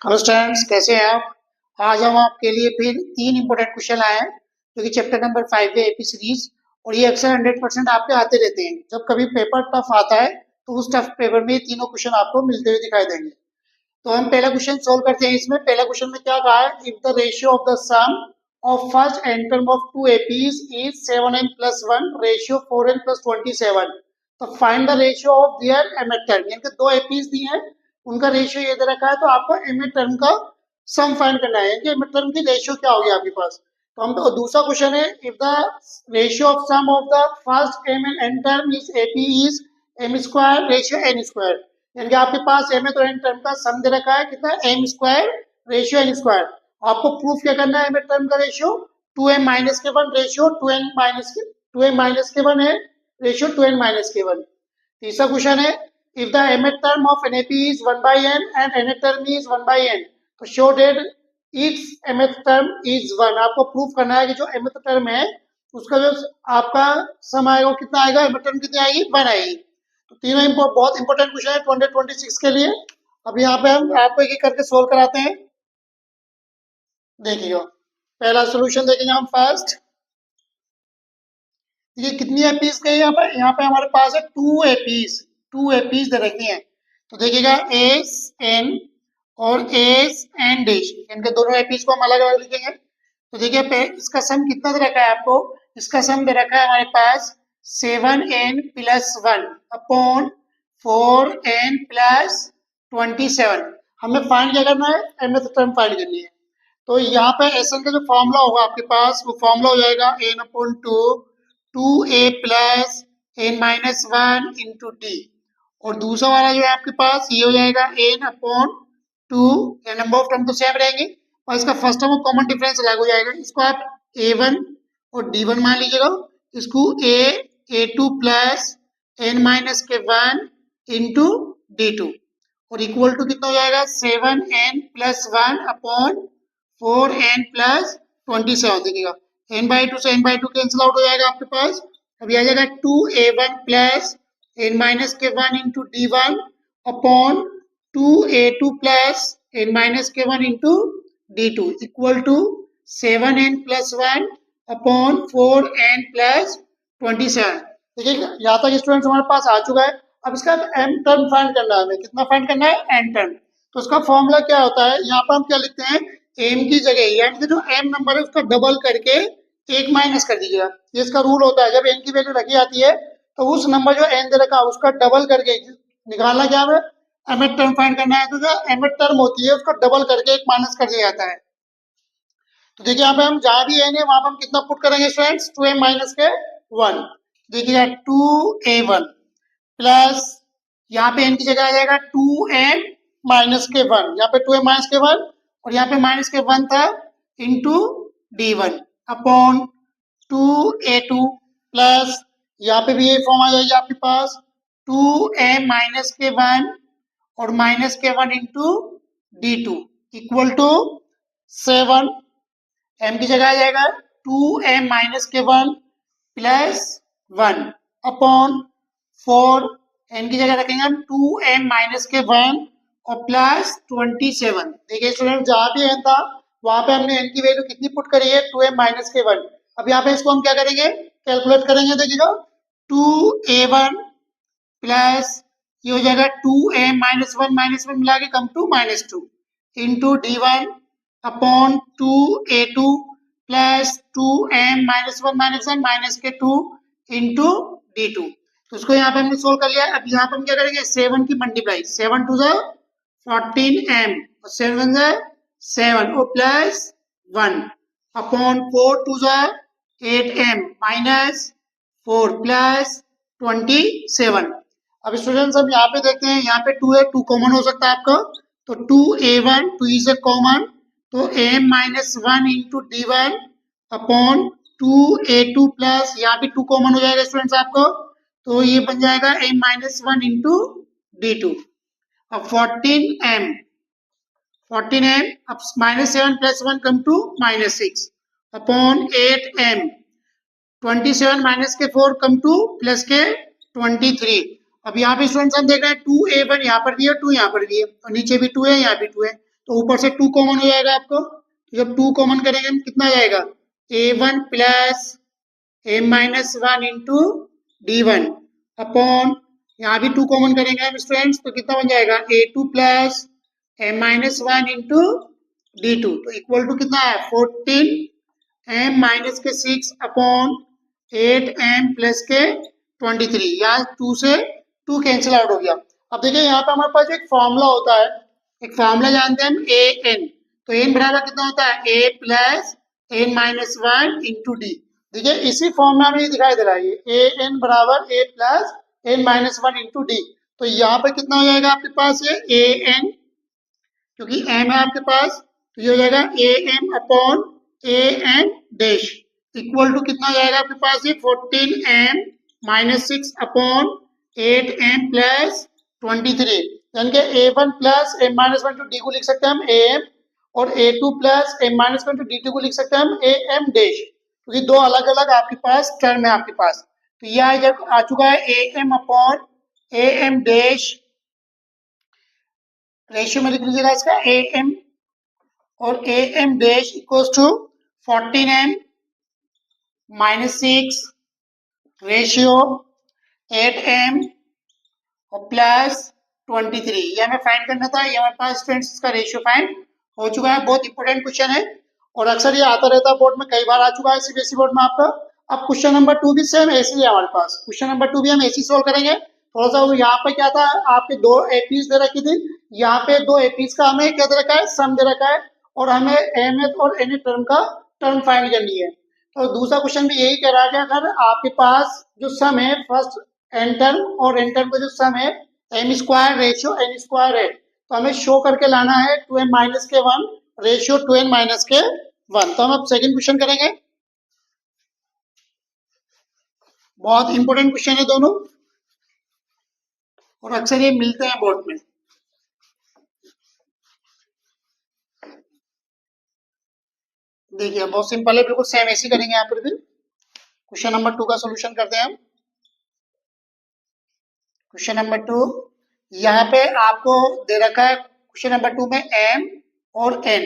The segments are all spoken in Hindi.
हेलो स्टूडेंट्स, कैसे हैं आप। आज हम आपके लिए फिर तीन इंपॉर्टेंट क्वेश्चन आए हैं जो कि चैप्टर नंबर 5 है एपी सीरीज। और ये अक्सर 100% आपके आते रहते हैं। जब कभी पेपर टफ आता है तो उस टफ पेपर में ये तीनों क्वेश्चन आपको मिलते हुए दिखाई देंगे। तो हम पहला क्वेश्चन सोल्व करते हैं। इसमें पहला क्वेश्चन में क्या कहा है, if the ratio of the sum of first n term of two APs is 7n + 1 ratio 4n + 27, तो find the ratio of their mth term. यानी कि दो एपीज दी हैं, उनका रेशियो ये दे रखा है, तो आपको एमिट टर्म का सम फाइंड करना है कि एमिट टर्म की रेशियो क्या होगी आपके पास। तो हम तो दूसरा क्वेश्चन है, if the ratio of sum of the first m and n term is AP is m square ratio n square. यानी कि आपके पास एम और एन टर्म का सम दे रखा है कितना, m square ratio n square. आपको प्रूफ क्या करना है, एम टर्म का रेशियो 2m-1 रेशियो 2n-1 है, रेशियो 2n-1। तीसरा क्वेश्चन है, if the mth term of an AP is 1/n and nth term is 1/n, तो show that its mth term is 1। आपको प्रूफ करना है कि जो mth term है उसका जो आपका सम आएगा वो कितना आएगा, mth term कितनी आएगी, 1 आएगी। तो तीनों बहुत इंपॉर्टेंट क्वेश्चन है 2026 के लिए। अब यहाँ पे हम आपको एक एक करके सोल्व कराते हैं। देखिएगा, पहला सोल्यूशन देखेंगे हम फर्स्ट। ये कितनी एपीज गई यहाँ पे हमारे पास है टू एपीज दे रखी हैं। तो देखिएगा एस एन और एस एन डैश, इनके दोनों एपीज को हम अलग अलग लिखेंगे। तो देखिए इसका सम कितना दे रखा है आपको, इसका सम दे रखा है हमारे पास 7n + 1 अपॉन 4n + 27। हमें फाइंड क्या करना है, mth टर्म फाइंड करनी है। तो यहाँ पे एस एन का जो फॉर्मूला होगा आपके पास, वो फॉर्मूला हो जाएगा n/2 2a + n-1 into D. और दूसरा वाला जो है आपके पास ये हो जाएगा n/2, नंबर ऑफ टर्म तो सेम रहेंगे और इसका फर्स्ट टर्म कॉमन डिफरेंस अलग हो जाएगा। इसको आप a1 और d1 मान लीजिएगा। इसको a2 + n-1 इंटू d2 और इक्वल टू कितना हो जाएगा 7n + 1 अपॉन 4n + 27। देखिएगा n/2 से n/2 कैंसिल आउट हो जाएगा आपके पास। अभी आ जाएगा 2a1 + n-1 into d1 upon 2a2 + n-1 into d2 equal to 7n + 1 upon 4n + 27। देखिए यहाँ तक स्टूडेंट्स हमारे पास आ चुका है। अब इसका एम टर्म फाइंड करना है, हमें कितना फाइंड करना है, एन टर्म। तो उसका फॉर्मूला क्या होता है, यहाँ पर हम क्या लिखते हैं, एम की जगह यानी कि जो एम नंबर है उसका डबल करके एक माइनस कर दीजिएगा। ये इसका रूल होता है, जब एन की वैल्यू रखी जाती है तो उस नंबर जो एन दे रखा है उसका डबल करके निकालना, क्या है एमिट टर्म फाइंड करना है। तो जो एमिट टर्म होती है उसको डबल करके एक माइनस कर दिया जाता है। तो देखिए यहाँ पे हम जहां भी एन है वहां पर हम कितना पुट करेंगे स्टूडेंट्स, 2m-1। देखिएगा 2a1 प्लस यहाँ पे n की जगह आ जाएगा 2m-1, यहाँ पे 2m-1 और यहाँ पे -1 था into d1 upon 2a2 plus यहाँ पे भी ये फॉर्म आ जाएगी आपके पास 2m-1 और -1 into d2 equal to 7। m की जगह आ जाएगा 2m-1 प्लस 1 अपॉन 4, n की जगह रखेंगे हम 2m-1 और प्लस 27। देखिए स्टूडेंट जहां भी n था वहां पे हमने n की वैल्यू कितनी पुट करी है, 2m-1। अब यहाँ पे इसको हम क्या करेंगे, कैलकुलेट करेंगे। देखिएगा 2a1 प्लस ये हो जाएगा 2m-1 मिला के come to -2 into d1 upon 2a2 plus 2m-1 -2 into d2। तो उसको यहाँ पे हमने सोल्व कर लिया। अब यहाँ पे हम क्या करेंगे, 7 की मल्टीप्लाई, 7 2 14m और 7 7 और प्लस 1 अपॉन 4 2 8m -4 प्लस 27। अब स्टूडेंट्स हम यहाँ पे देखते हैं, यहाँ पे 2 है, 2 कॉमन हो सकता है आपका। तो 2a1 2 इज ए कॉमन, तो m-1 into d1 upon 2a2 plus यहाँ भी 2 कॉमन हो जाएगा स्टूडेंट्स आपको, तो ये बन जाएगा m-1 इंटू d2। अब 14m अब -7 plus 1 come to -6 upon 8m 27 minus के 4 कम टू प्लस के 23। अब यहाँ पे स्टूडेंट्स हम देख रहे हैं 2a1 यहाँ पर दिया, 2 यहाँ पर दिए और नीचे भी 2 है, यहाँ भी 2 है। तो ऊपर से 2 कॉमन हो जाएगा आपको। तो जब 2 कॉमन करेंगे हम कितना आ जाएगा, a1 plus a minus one into d one upon, यहाँ भी 2 कॉमन करेंगे हम स्टूडेंट्स, तो कितना बन जाएगा a2 plus a minus one into d two, तो इक्वल टू कितना है 14 m माइनस के 6 अपॉन 8m प्लस के 23, यहाँ 2 से 2 कैंसिल आउट हो गया। अब देखिए यहाँ पे हमारे पास एक फॉर्मूला होता है, एक फॉर्मूला जानते हैं हम ए एन, तो एन बराबर कितना होता है A plus N minus one into D. देखिए इसी फॉर्मूला में दिखाई दे रहा है ए एन बराबर A plus N minus one into D. तो यहाँ पे कितना हो जाएगा आपके पास ये ए एन, क्योंकि एम है आपके पास, तो ये हो जाएगा a m upon a n dash equal to कितना हो जाएगा आपके पास ये 14m minus 6 upon 8m plus 23, यानी कि a1 plus m minus one two d को लिख सकते हैं हम am, और a2 plus m minus one two d two को लिख सकते हैं हम am डैश, क्योंकि दो अलग अलग आपके पास टर्म है आपके पास। तो यह आ चुका है am upon am dash, ratio में लिख लीजिएगा इसका am, और am dash equals to 14m minus 6 ratio 8m और प्लस 23, ये हमें फाइंड करना था। ये हमारे पास स्टूडेंट्स इसका रेशियो फाइंड हो चुका है। बहुत इंपॉर्टेंट क्वेश्चन है और अक्सर ये आता रहता है बोर्ड में, कई बार आ चुका है सीबीएसई बोर्ड में आपका। अब क्वेश्चन नंबर 2 भी सेम ऐसे ही है हमारे पास, क्वेश्चन नंबर 2 भी हम ऐसे ही सोल्व करेंगे। थोड़ा सा यहाँ पे क्या था, आपके दो एपीज दे रखी थी, यहाँ पे दो एपीज का हमें क्या दे रखा है, सम दे रखा है, और हमें एम और एन टर्म का टर्म फाइंड करनी है। तो दूसरा क्वेश्चन भी यही कह रहा है कि अगर आपके पास जो सम है फर्स्ट एन टर्म और एन टर्म का जो सम है m square ratio n square है, तो हमें शो करके लाना है 2m माइनस के 1 रेशियो 2n माइनस के 1। तो हम अब सेकंड क्वेश्चन करेंगे, बहुत इंपॉर्टेंट क्वेश्चन है दोनों और अक्सर ये मिलते हैं बोर्ड में। देखिए बहुत सिंपल है, बिल्कुल सेम ऐसे करेंगे यहाँ पर भी। क्वेश्चन नंबर 2 का सोल्यूशन करते हैं हम। क्वेश्चन नंबर 2, यहाँ पे आपको दे रखा है क्वेश्चन नंबर 2 में m और n,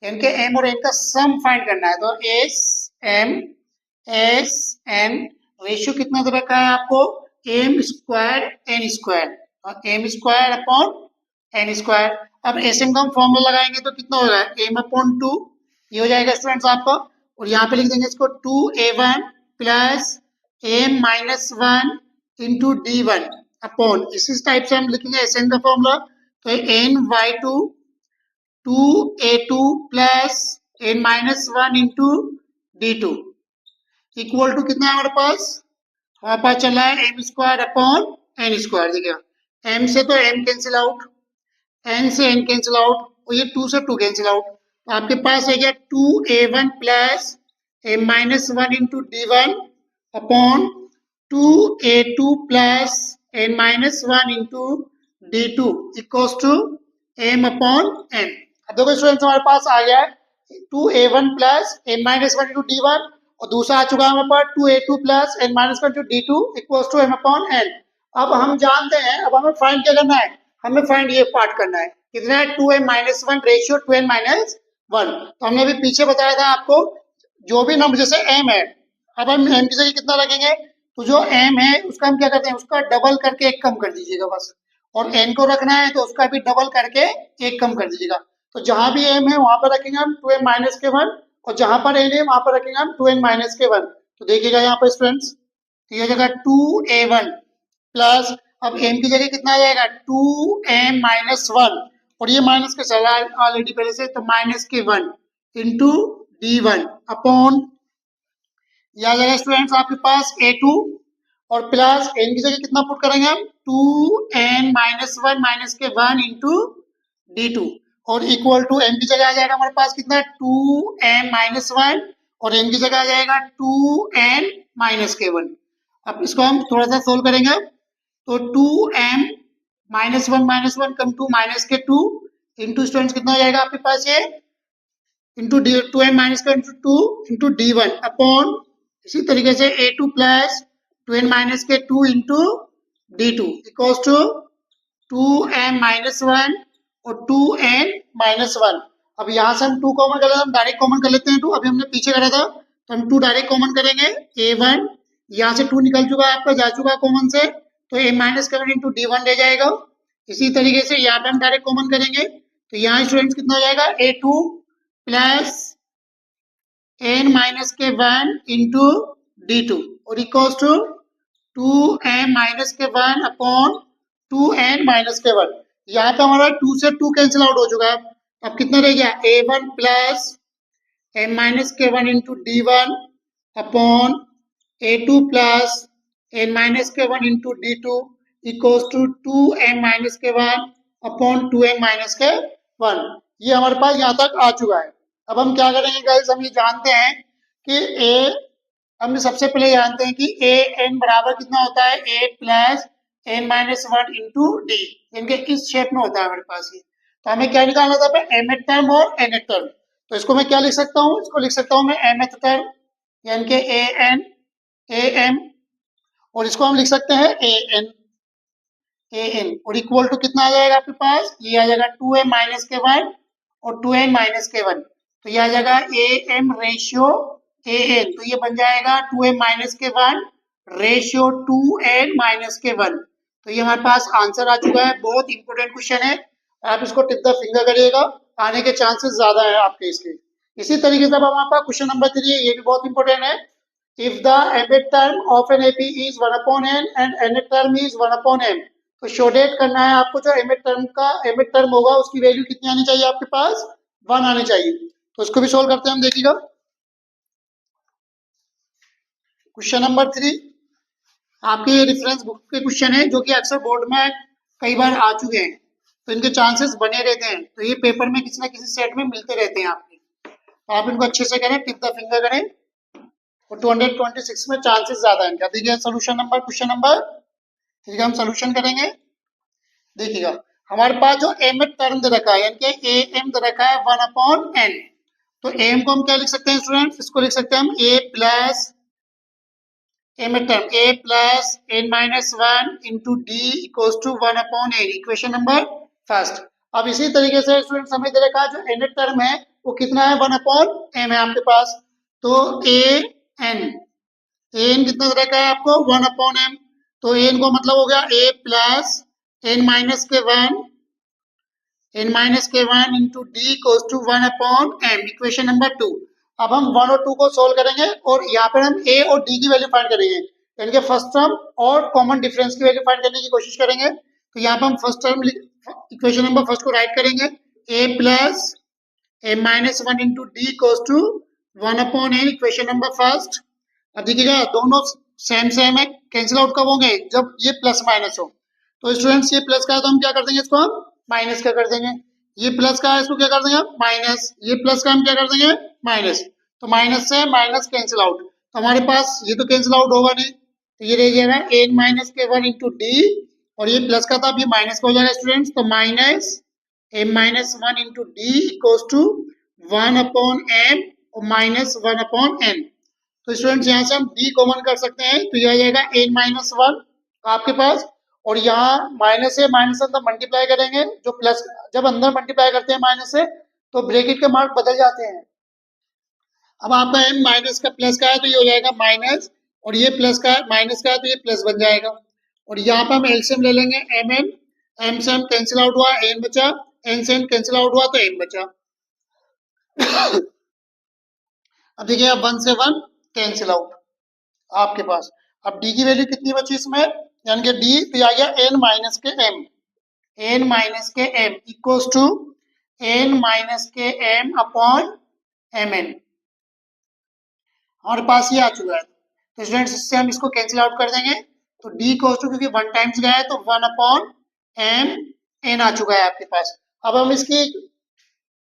इनके m और n का सम फाइंड करना है। तो s m s n ratio कितना दे रखा है आपको, m square n square, m square upon n square. अब एस एम का हम फॉर्मूला लगाएंगे तो कितना होगा, एम अपॉन 2, ये हो जाएगा स्टूडेंट्स आपका, और यहाँ पे लिख देंगे इसको 2a1 plus m minus one into d one upon, इसी टाइप से हम लिखेंगे एस एन का फॉर्मूला। तो n by two 2a2 plus N minus one into d two equal to कितना है हमारे पास चला है m square upon n square. देखिए एम से तो एम कैंसिल आउट, एन से एन कैंसिल आउट, और ये 2 से 2 कैंसिल आउट, तो आपके पास है क्या 2a1 plus m minus one into d one upon 2a2 plus N minus one into d two equals to m upon n. अब देखो स्टूडेंट्स हमारे पास आ गया है 2a1 plus N minus one into d one, और दूसरा आ चुका है हमारे पास 2a2 plus N minus one into d two equals to m upon n. अब हम जानते हैं, अब हमें फाइंड क्या करना है, हमें फाइंड ये पार्ट करना है, कितना है 2m minus one ratio 2n minus one. तो हमने अभी पीछे बताया था आपको, जो भी नंबर जैसे m है, अब हम m की जगह कितना रखेंगे, तो जो m है उसका हम क्या करते हैं, उसका डबल करके एक कम कर दीजिएगा बस, और n को रखना है तो उसका भी डबल करके एक कम कर दीजिएगा। तो जहां भी m है वहां पर रखेंगे हम 2m माइनस के 1, और जहां पर n है वहां पर रखेंगे हम 2n माइनस के 1। तो देखिएगा यहाँ पर स्टूडेंट्स, ये जगह 2a1 प्लस, अब m की जगह कितना आ जाएगा 2m माइनस वन, और ये माइनस के चला ऑलरेडी पहले से, तो माइनस के 1 इंटू डी वन अपॉन, यह आ जाएगा स्टूडेंट्स आपके पास a2, और प्लस n की जगह कितना पुट करेंगे हम 2n माइनस वन माइनस के 1 इंटू डी टू, और इक्वल टू m की जगह आ जाएगा हमारे पास कितना 2m माइनस वन, और n की जगह आ जाएगा 2n माइनस के 1। अब इसको हम थोड़ा सा सोल्व करेंगे, तो 2m माइनस वन कम टू माइनस के 2 इंटू स्टूडेंट्स कितना हो जाएगा आपके पास ये इंटू डी 2m माइनस का into 2 into d one upon, इसी तरीके से a2 प्लस 2n माइनस के 2 into d two equals to 2m minus one और 2n-1। अब यहाँ से हम 2 कॉमन कर लेते हैं, हम डायरेक्ट कॉमन कर लेते हैं 2। अभी हमने पीछे करा था तो हम 2 डायरेक्ट कॉमन करेंगे। a1 यहाँ से 2 निकल चुका है आपका, जा चुका है कॉमन से, तो a-7 इंटू d1 रह जाएगा। इसी तरीके से यहाँ पे हम डायरेक्ट कॉमन करेंगे तो यहाँ स्टूडेंट्स कितना हो जाएगा, a2 plus n-1 into d2 और equals to 2m-1 upon 2n-1। यहाँ पे हमारा 2 से 2 कैंसिल आउट हो चुका है। अब कितना रह गया, a1 plus m-1 into d1 upon a2 plus n-1 into d2 equals to 2m-1 upon 2n-1। ये हमारे पास यहाँ तक आ चुका है। अब हम क्या करेंगे गाइस, हम ये जानते हैं कि हम सबसे पहले जानते हैं कि ए एन बराबर कितना होता है, a plus n-1 into D, इनके इस शेप में होता है हमारे पास ये। तो हमें क्या निकालना था, mth टर्म और nth टर्म। तो इसको मैं क्या लिख सकता हूँ, इसको लिख सकता हूँ मैं mth टर्म यानी कि a m, और इसको हम लिख सकते हैं a n और इक्वल टू कितना आ जाएगा आपके पास, ये आ जाएगा 2m-1 और 2n-1। तो ये आ जाएगा am रेशियो an, तो ये बन जाएगा 2m-1 रेशियो 2n-1। तो ये हमारे पास आंसर आ चुका है। बहुत इंपॉर्टेंट क्वेश्चन है, आप इसको टिप द फिंगर करिएगा, आने के चांसेस ज्यादा है आपके इसके। इसी तरीके से अब हमारे पास क्वेश्चन नंबर 3 है, ये भी बहुत इंपॉर्टेंट है। If the mth term of an AP is 1/n and nth term is 1/m, तो शो डेट करना है आपको, जो mth टर्म होगा उसकी वैल्यू कितनी आनी चाहिए आपके पास, 1 आनी चाहिए। तो इसको भी सोल्व करते हैं हम, देखिएगा क्वेश्चन नंबर 3 आपके रेफरेंस बुक के क्वेश्चन है, जो कि अक्सर बोर्ड में कई बार आ चुके हैं, तो इनके चांसेस बने रहते हैं। तो ये पेपर में किसी ना किसी सेट में मिलते रहते हैं आपके, तो आप इनको अच्छे से करें, टिप द फिंगर करें, और 226 में चांसेस ज्यादा है इनका। देखिए सोल्यूशन नंबर, क्वेश्चन नंबर, ठीक है हम सोल्यूशन करेंगे। देखिएगा हमारे पास जो एम टर्म दे रखा है, यानी कि ए एम दे रखा है 1/n, तो एम को हम क्या लिख सकते हैं स्टूडेंट्स, इसको लिख सकते हैं हम a plus m term a plus n-1 into d equals to 1/n, equation number first. अब इसी तरीके से स्टूडेंट्स हमें दे रखा है जो n टर्म है वो कितना है, 1/m है आपके पास। तो an कितना दे रखा है आपको, 1/m, तो an को मतलब हो गया a plus n-1 into d equals to 1/m, equation number 2। अब हम 1 और 2 को सोल्व करेंगे और यहाँ पर हम a और d की वैल्यू फाइंड करेंगे, यानी कि फर्स्ट टर्म और कॉमन डिफरेंस की वैल्यू फाइंड करने की कोशिश करेंगे। तो यहाँ पर हम first term equation number first को राइट करेंगे, a plus m-1 into d equals to 1/n, equation number first. अब देखिएगा दोनों सेम सेम है, कैंसिल आउट कब होंगे, जब ये प्लस माइनस हो। तो स्टूडेंट्स ये प्लस का है तो हम क्या कर देंगे, इसको हम माइनस का कर देंगे। ये प्लस का है, इसको क्या कर देंगे हम माइनस, ये प्लस का हम क्या कर देंगे माइनस। तो माइनस से माइनस कैंसिल आउट, तो हमारे पास ये तो कैंसिल आउट होगा नहीं, तो ये रह जाएगा n-1 इंटू डी, और ये प्लस का था, अब ये माइनस का हो जाएगा स्टूडेंट्स, तो minus m-1 into d equals to 1/m और माइनस 1/n। तो स्टूडेंट्स यहाँ से हम d कॉमन कर सकते हैं, तो यह आ जाएगा n-1 आपके पास, और यहाँ माइनस से माइनस अंदर मल्टीप्लाई करेंगे, जो प्लस जब अंदर मल्टीप्लाई करते हैं माइनस से तो ब्रैकेट के मार्क बदल जाते हैं। अब आपका m माइनस का प्लस का है तो ये हो जाएगा माइनस, और ये प्लस का है माइनस का है तो ये प्लस बन जाएगा। और यहाँ पर हम एलसीएम ले लेंगे, m से m कैंसिल आउट हुआ, n बचा, n से n कैंसिल आउट हुआ तो m बचा। अब देखिए अब 1 से 1 कैंसिल आउट आपके पास। अब d की वैल्यू कितनी बची इसमें, यानी कि d तो आ गया n-m equals to n-m upon mn, हमारे पास ये आ चुका है। तो स्टूडेंट्स इससे हम इसको कैंसिल आउट कर देंगे, तो d इक्वल्स टू, क्योंकि 1 टाइम्स गया है तो 1/m n आ चुका है आपके पास। अब हम इसकी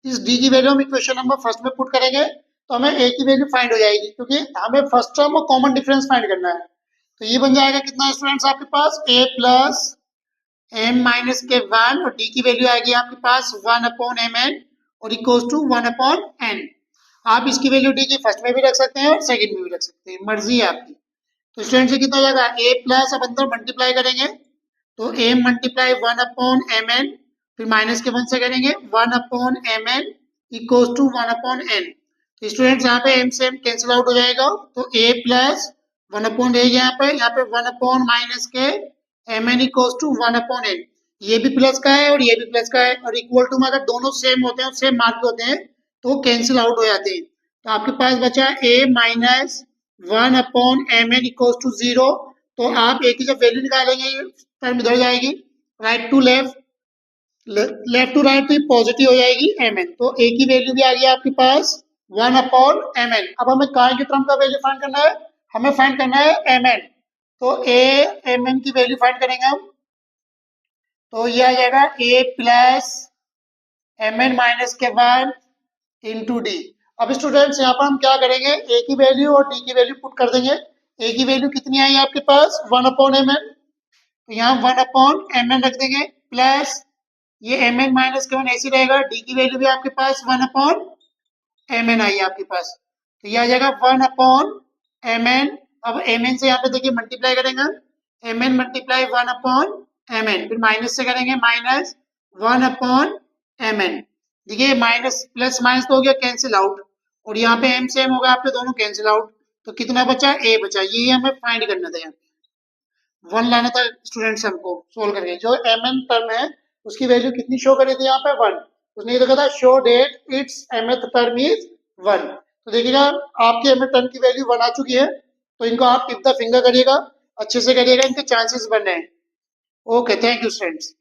इस d की वैल्यू हम इक्वेशन नंबर फर्स्ट में पुट करेंगे तो हमें a की वैल्यू फाइंड हो जाएगी, क्योंकि हमें फर्स्ट टर्म और कॉमन डिफरेंस फाइंड करना है। तो ये बन जाएगा कितना स्टूडेंट्स आपके पास, a प्लस m-1 और d की वैल्यू आएगी आपके पास 1/mn और इक्वल्स टू 1/n। आप इसकी वैल्यू d की फर्स्ट में भी रख सकते हैं और सेकंड में भी रख सकते हैं, मर्जी है आपकी। तो स्टूडेंट्स ये कितना हो जाएगा, a प्लस, अब अंदर मल्टीप्लाई करेंगे तो m मल्टीप्लाई 1/mn फिर माइनस के 1 से करेंगे 1/mn इक्वल्स टू 1/n। तो स्टूडेंट्स यहाँ पे m से m कैंसिल आउट हो जाएगा, तो a प्लस 1/a यहाँ पे 1/ माइनस के mn इक्वल्स टू 1/n। ये भी प्लस का है और ये भी प्लस का है, और इक्वल टू में अगर दोनों सेम होते हैं, सेम मार्क होते हैं, तो कैंसिल आउट हो जाते हैं। तो आपके पास बचा a minus 1/mn equals to 0। तो आप a की जब वैल्यू निकालेंगे टर्म इधर जाएगी, right to left, left to right, तो ये पॉजिटिव हो जाएगी mn। तो a की वैल्यू भी आ गई आपके पास 1/mn। अब हमें काय के टर्म का वैल्यू फाइंड करना है, हमें फाइंड करना है mn। तो a mn की वैल्यू फाइंड करेंगे हम, तो ये आ जाएगा a प्लस mn माइनस के 1 इंटू डी। अब स्टूडेंट्स यहाँ पर हम क्या करेंगे, a की वैल्यू और d की वैल्यू पुट कर देंगे। a की वैल्यू कितनी आई आपके पास 1/mn, तो यहाँ 1/mn रख देंगे, प्लस ये mn माइनस के 1 ऐसे रहेगा, d की वैल्यू भी आपके पास 1/mn आई है आपके पास, तो ये आ जाएगा 1/mn। अब mn से यहाँ पे देखिए मल्टीप्लाई करेंगे, mn मल्टीप्लाई 1/mn, फिर माइनस से करेंगे माइनस 1/mn। देखिए माइनस प्लस माइनस तो हो गया कैंसिल आउट, और यहाँ पे m से m होगा आपके दोनों कैंसिल आउट, तो कितना बचा a बचा, यही हमें फाइंड करना था। 1 लाना था स्टूडेंट्स हमको सोल्व करके, जो mn टर्म है उसकी वैल्यू कितनी शो करी थी यहाँ पे 1। उसने ये देखा था show that it's mth term is 1। तो देखिएगा आपके mth टर्म की वैल्यू 1 आ चुकी है, तो इनको आप टिप द फिंगर करिएगा, अच्छे से करिएगा, इनके चांसेस बन रहे हैं। Okay, thank you students.